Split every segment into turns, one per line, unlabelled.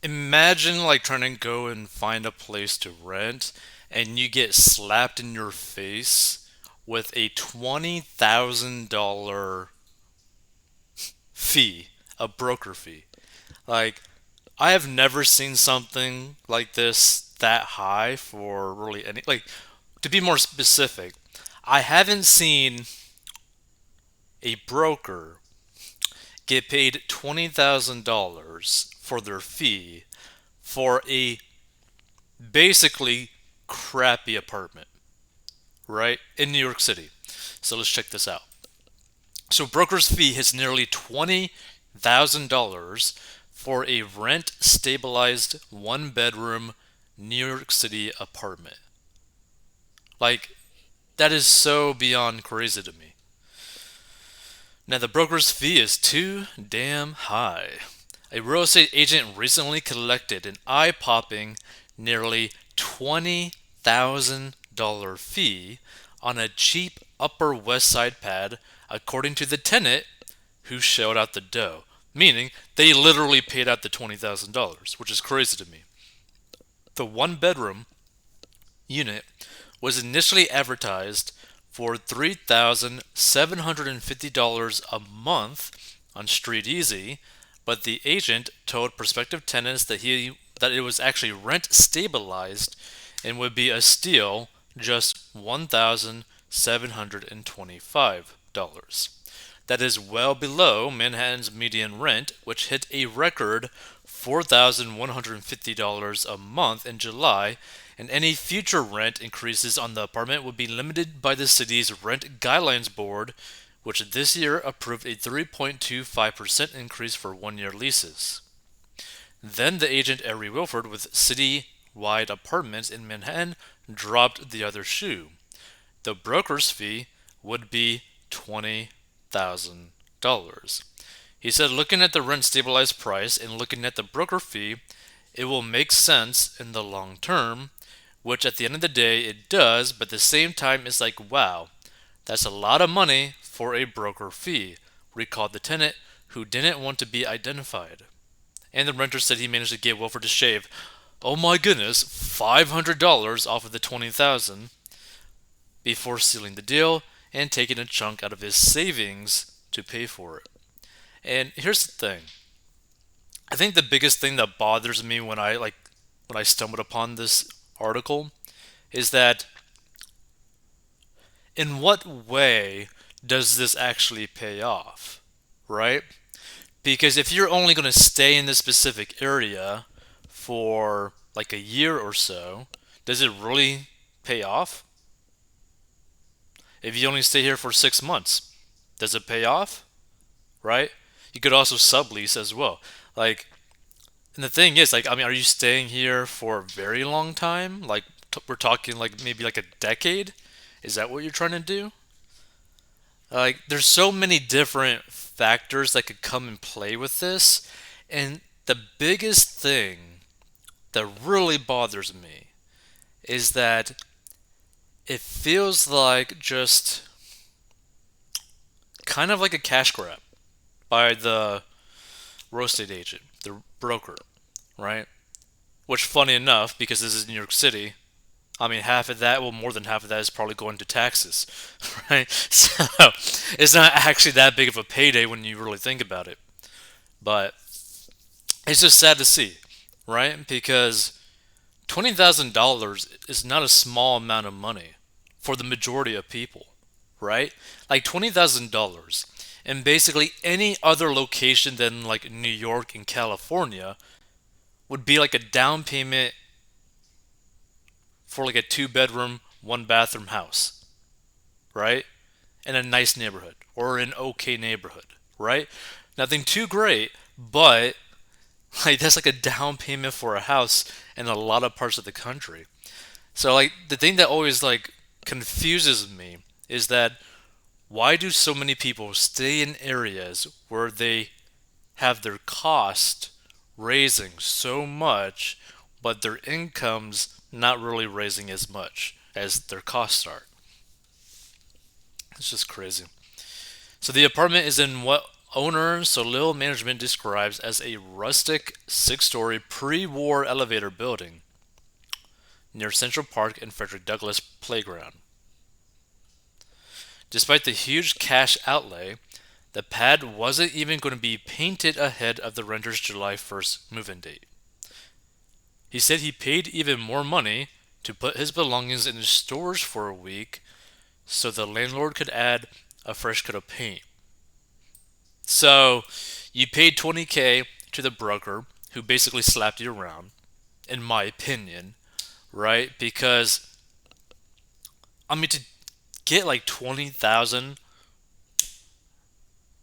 Imagine like trying to go and find a place to rent and you get slapped in your face with a $20,000 fee, a broker fee. Like, I have never seen something like this that high for really any. Like, to be more specific, I haven't seen a broker get paid $20,000 for their fee for a basically crappy apartment, right? In New York City. So let's check this out. So broker's fee is nearly $20,000 for a rent stabilized one bedroom New York City apartment. Like, that is so beyond crazy to me. Now, the broker's fee is too damn high. A real estate agent recently collected an eye popping nearly $20,000 fee on a cheap Upper West Side pad, according to the tenant who shelled out the dough. Meaning, they literally paid out the $20,000, which is crazy to me. The one bedroom unit was initially advertised for $3,750 a month on Street Easy, but the agent told prospective tenants that it was actually rent stabilized and would be a steal just $1,725. That is well below Manhattan's median rent, which hit a record $4,150 a month in July, and any future rent increases on the apartment would be limited by the city's Rent Guidelines Board, which this year approved a 3.25% increase for 1 year leases. Then the agent Ari Wilford with city-wide apartments in Manhattan dropped the other shoe. The broker's fee would be $20,000. He said, looking at the rent stabilized price and looking at the broker fee, it will make sense in the long term, which at the end of the day it does, but at the same time it's like, wow, that's a lot of money for a broker fee, recalled the tenant who didn't want to be identified. And the renter said he managed to get Wilford to shave, oh my goodness, $500 off of the $20,000 before sealing the deal and taking a chunk out of his savings to pay for it. And here's the thing. I think the biggest thing that bothers me when I stumbled upon this article is that in what way does this actually pay off, right? Because if you're only going to stay in this specific area for like a year or so, does it really pay off? If you only stay here for 6 months, does it pay off? Right? You could also sublease as well. Like, and the thing is, like, I mean, are you staying here for a very long time? Like, we're talking like maybe like a decade? Is that what you're trying to do? Like, there's so many different factors that could come and play with this. And the biggest thing that really bothers me is that it feels like just kind of like a cash grab by the real estate agent, the broker, right? Which, funny enough, because this is New York City, I mean, half of that, well, more than half of that is probably going to taxes, right? So it's not actually that big of a payday when you really think about it. But it's just sad to see, right? Because $20,000 is not a small amount of money for the majority of people, right? Like $20,000 in basically any other location than like New York and California would be like a down payment for like a two bedroom, one bathroom house, right? In a nice neighborhood or an okay neighborhood, right? Nothing too great, but like that's like a down payment for a house in a lot of parts of the country. So like the thing that always like confuses me is that why do so many people stay in areas where they have their cost raising so much, but their incomes not really raising as much as their costs are? It's just crazy. So the apartment is in what Owner Solil Management describes as a rustic 6-story pre-war elevator building near Central Park and Frederick Douglass Playground. Despite the huge cash outlay, the pad wasn't even going to be painted ahead of the renter's July 1st move-in date. He said he paid even more money to put his belongings in storage for a week so the landlord could add a fresh coat of paint. So, you paid 20K to the broker who basically slapped you around, in my opinion, right? Because, I mean, to get like 20,000,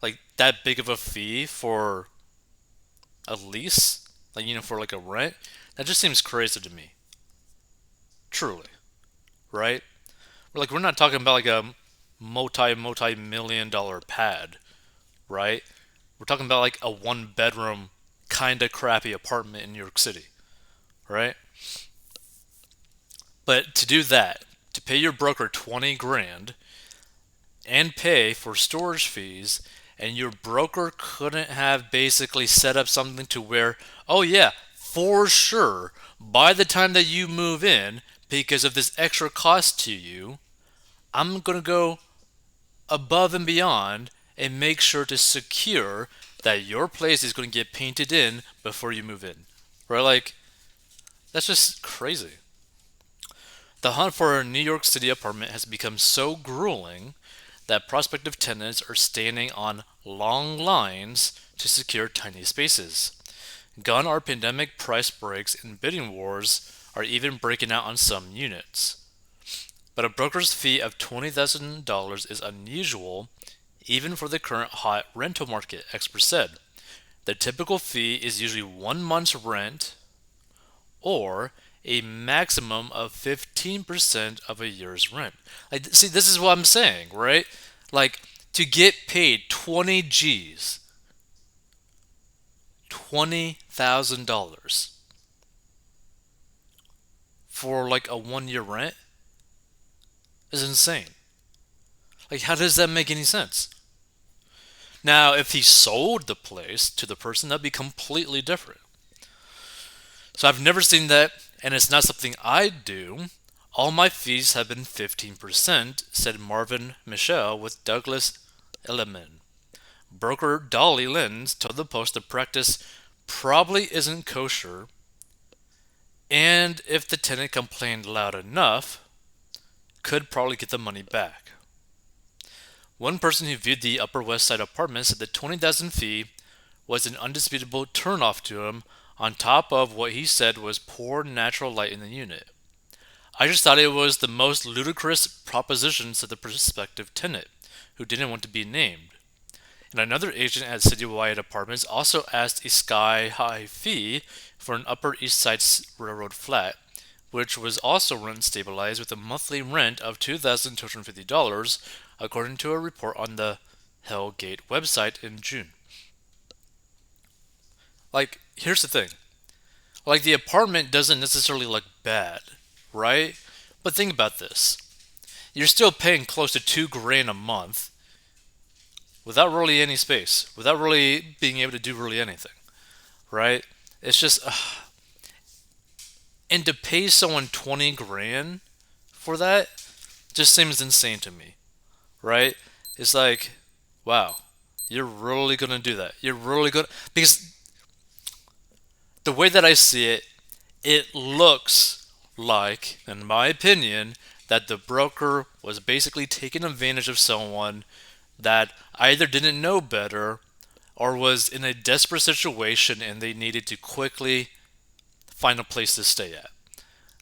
like that big of a fee for a lease, like, for like a rent, that just seems crazy to me. Truly, right? We're not talking about like a multi million dollar pad, right? We're talking about like a 1 bedroom kind of crappy apartment in New York City, right? But to do that, to pay your broker 20 grand and pay for storage fees, and your broker couldn't have basically set up something to where, oh yeah, for sure, by the time that you move in, because of this extra cost to you, I'm going to go above and beyond and make sure to secure that your place is going to get painted in before you move in. Right? Like, that's just crazy. The hunt for a New York City apartment has become so grueling that prospective tenants are standing on long lines to secure tiny spaces. Gone are pandemic price breaks, and bidding wars are even breaking out on some units. But a broker's fee of $20,000 is unusual even for the current hot rental market, experts said. The typical fee is usually 1 month's rent or a maximum of 15% of a year's rent. Like, see, this is what I'm saying, right? Like, to get paid 20 G's, $20,000 for like a 1 year rent is insane. Like, how does that make any sense? Now, if he sold the place to the person, that'd be completely different. So I've never seen that, and it's not something I do. All my fees have been 15%, said Marvin Michelle with Douglas Elliman. Broker Dolly Lenz told the Post the practice probably isn't kosher, and if the tenant complained loud enough, could probably get the money back. One person who viewed the Upper West Side apartment said the 20,000 fee was an undisputable turnoff to him, on top of what he said was poor natural light in the unit. I just thought it was the most ludicrous proposition, said the prospective tenant, who didn't want to be named. And another agent at Citywide Apartments also asked a sky-high fee for an Upper East Side Railroad flat, which was also rent stabilized with a monthly rent of $2,250, according to a report on the Hellgate website in June. Like, here's the thing. Like, the apartment doesn't necessarily look bad, right? But think about this. You're still paying close to 2 grand a month without really any space, without really being able to do really anything, right? It's just, and to pay someone 20 grand for that just seems insane to me, right? It's like, wow, you're really gonna do that. You're really gonna, because the way that I see it, it looks like, in my opinion, that the broker was basically taking advantage of someone that either didn't know better or was in a desperate situation and they needed to quickly find a place to stay at.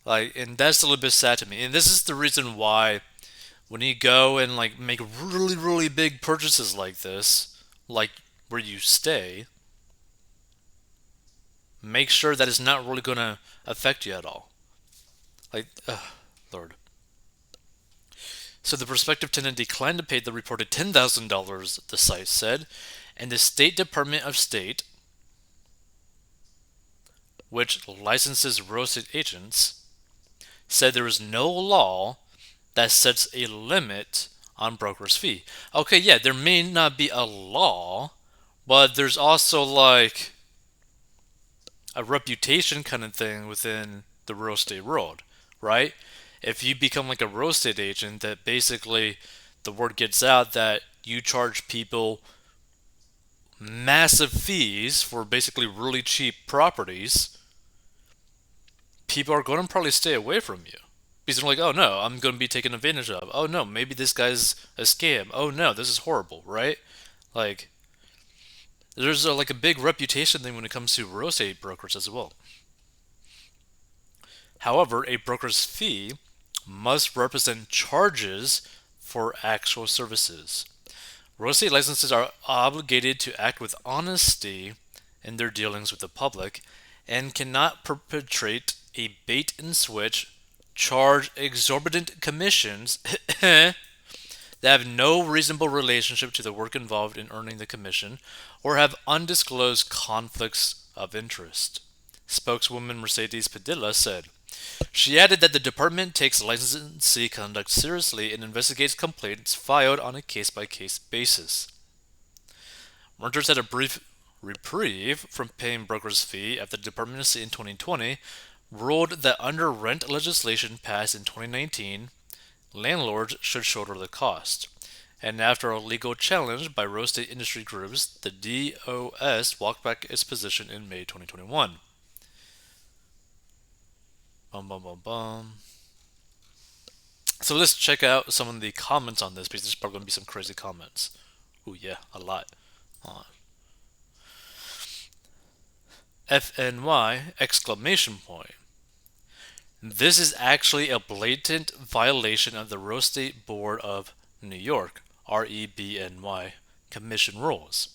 Like, and that's a little bit sad to me. And this is the reason why when you go and like make really, really big purchases like this, like where you stay, make sure that it's not really going to affect you at all. Like, Lord. So the prospective tenant declined to pay the reported $10,000, the site said, and the State Department of State, which licenses real estate agents, said there is no law that sets a limit on broker's fee. Okay, yeah, there may not be a law, But there's also like a reputation kind of thing within the real estate world, right? If you become like a real estate agent, that basically the word gets out that you charge people massive fees for basically really cheap properties, people are going to probably stay away from you. Because they're like, oh no, I'm going to be taken advantage of. Oh no, maybe this guy's a scam. Oh no, this is horrible, right? Like, there's like a big reputation thing when it comes to real estate brokers as well. However, a broker's fee must represent charges for actual services. Real estate licenses are obligated to act with honesty in their dealings with the public and cannot perpetrate a bait and switch, charge exorbitant commissions that have no reasonable relationship to the work involved in earning the commission, or have undisclosed conflicts of interest. Spokeswoman Mercedes Padilla said. She added that the department takes licensee conduct seriously and investigates complaints filed on a case by case basis. Renters had a brief reprieve from paying broker's fee after the Department in 2020 ruled that under rent legislation passed in 2019, landlords should shoulder the cost. And after a legal challenge by real estate industry groups, the DOS walked back its position in May 2021. Bum, bum, bum, bum. So let's check out some of the comments on this because there's probably going to be some crazy comments. Ooh, yeah, a lot. FNY exclamation point. This is actually a blatant violation of the Real Estate Board of New York, REBNY, commission rules.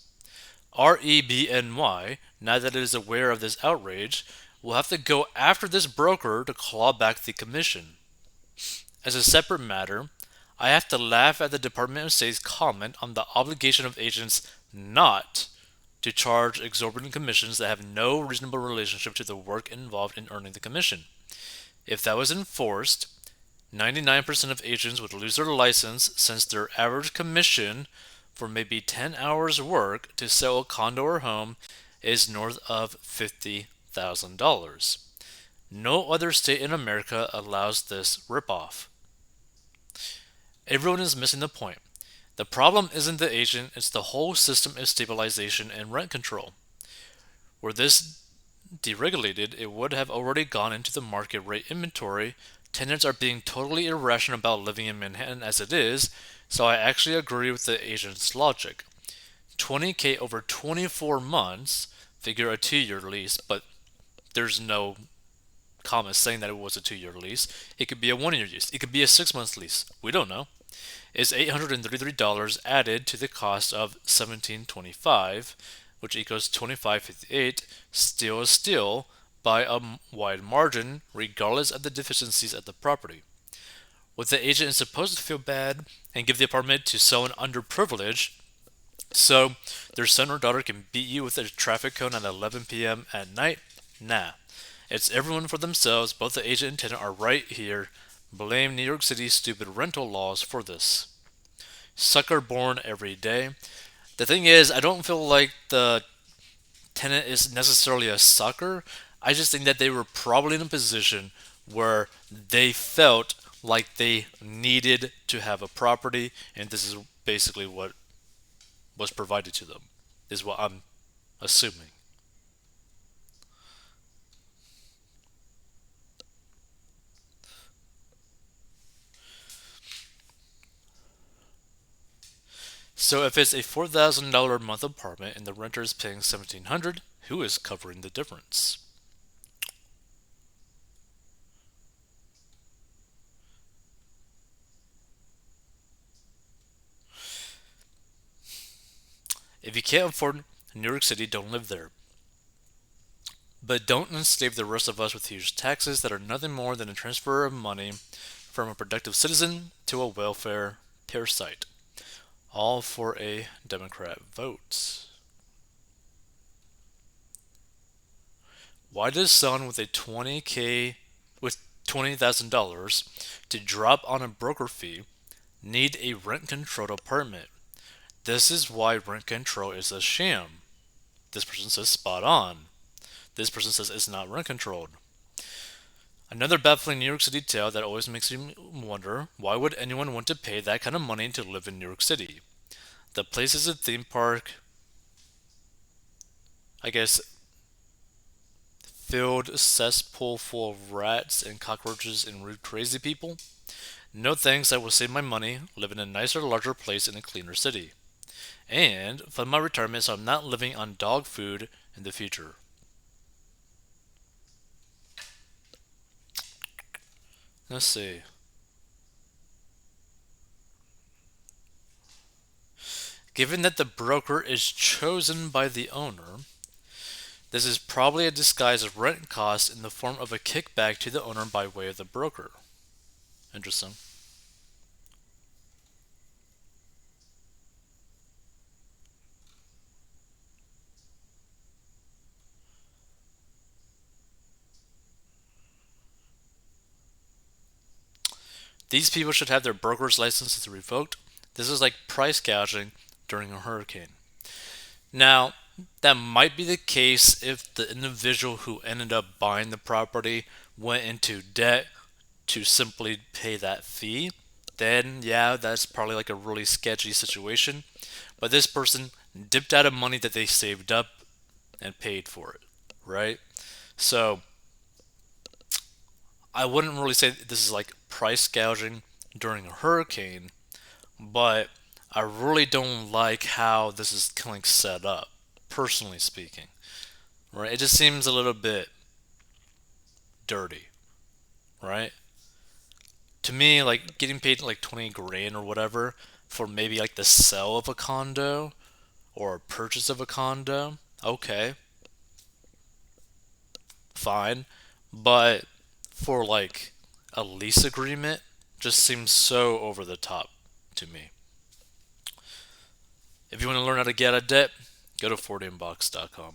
REBNY, now that it is aware of this outrage, will have to go after this broker to claw back the commission. As a separate matter, I have to laugh at the Department of State's comment on the obligation of agents not to charge exorbitant commissions that have no reasonable relationship to the work involved in earning the commission. If that was enforced, 99% of agents would lose their license since their average commission for maybe 10 hours work to sell a condo or home is north of $50,000. No other state in America allows this ripoff. Everyone is missing the point. The problem isn't the agent, it's the whole system of stabilization and rent control. Were this deregulated, it would have already gone into the market rate inventory. Tenants are being totally irrational about living in Manhattan as it is, so I actually agree with the agent's logic. 20K over 24 months, figure a 2-year lease, but there's no comment saying that it was a 2-year lease. It could be a 1-year lease. It could be a 6-month lease. We don't know. Is $833 added to the cost of $1,725, which equals $2,558, still is still by a wide margin, regardless of the deficiencies at the property. What the agent is supposed to feel bad and give the apartment to someone underprivileged so their son or daughter can beat you with a traffic cone at 11 p.m. at night? Nah. It's everyone for themselves. Both the agent and tenant are right here. Blame New York City's stupid rental laws for this. Sucker born every day. The thing is, I don't feel like the tenant is necessarily a sucker. I just think that they were probably in a position where they felt like they needed to have a property, and this is basically what was provided to them, is what I'm assuming. So if it's a $4,000 a month apartment and the renter is paying $1,700, who is covering the difference? If you can't afford New York City, don't live there. But don't enslave the rest of us with huge taxes that are nothing more than a transfer of money from a productive citizen to a welfare parasite. All for a Democrat vote. Why does someone with a 20K with $20,000 to drop on a broker fee need a rent controlled apartment? This is why rent control is a sham. This person says spot on. This person says it's not rent controlled. Another baffling New York City tale that always makes me wonder, why would anyone want to pay that kind of money to live in New York City? The place is a theme park, I guess, filled cesspool full of rats and cockroaches and rude crazy people? No thanks, I will save my money, live in a nicer, larger place in a cleaner city. And fund my retirement so I'm not living on dog food in the future. Let's see. Given that the broker is chosen by the owner, this is probably a disguise of rent cost in the form of a kickback to the owner by way of the broker. Interesting. These people should have their broker's licenses revoked. This is like price gouging during a hurricane. Now, that might be the case if the individual who ended up buying the property went into debt to simply pay that fee. Then, yeah, that's probably like a really sketchy situation. But this person dipped out of money that they saved up and paid for it, right? So, I wouldn't really say this is like price gouging during a hurricane, but I really don't like how this is kind of like set up, personally speaking. Right? It just seems a little bit dirty, right? To me, like getting paid like 20 grand or whatever for maybe like the sale of a condo or purchase of a condo, okay, fine. But for like a lease agreement, just seems so over the top to me. If you want to learn how to get out of debt, go to 40inbox.com.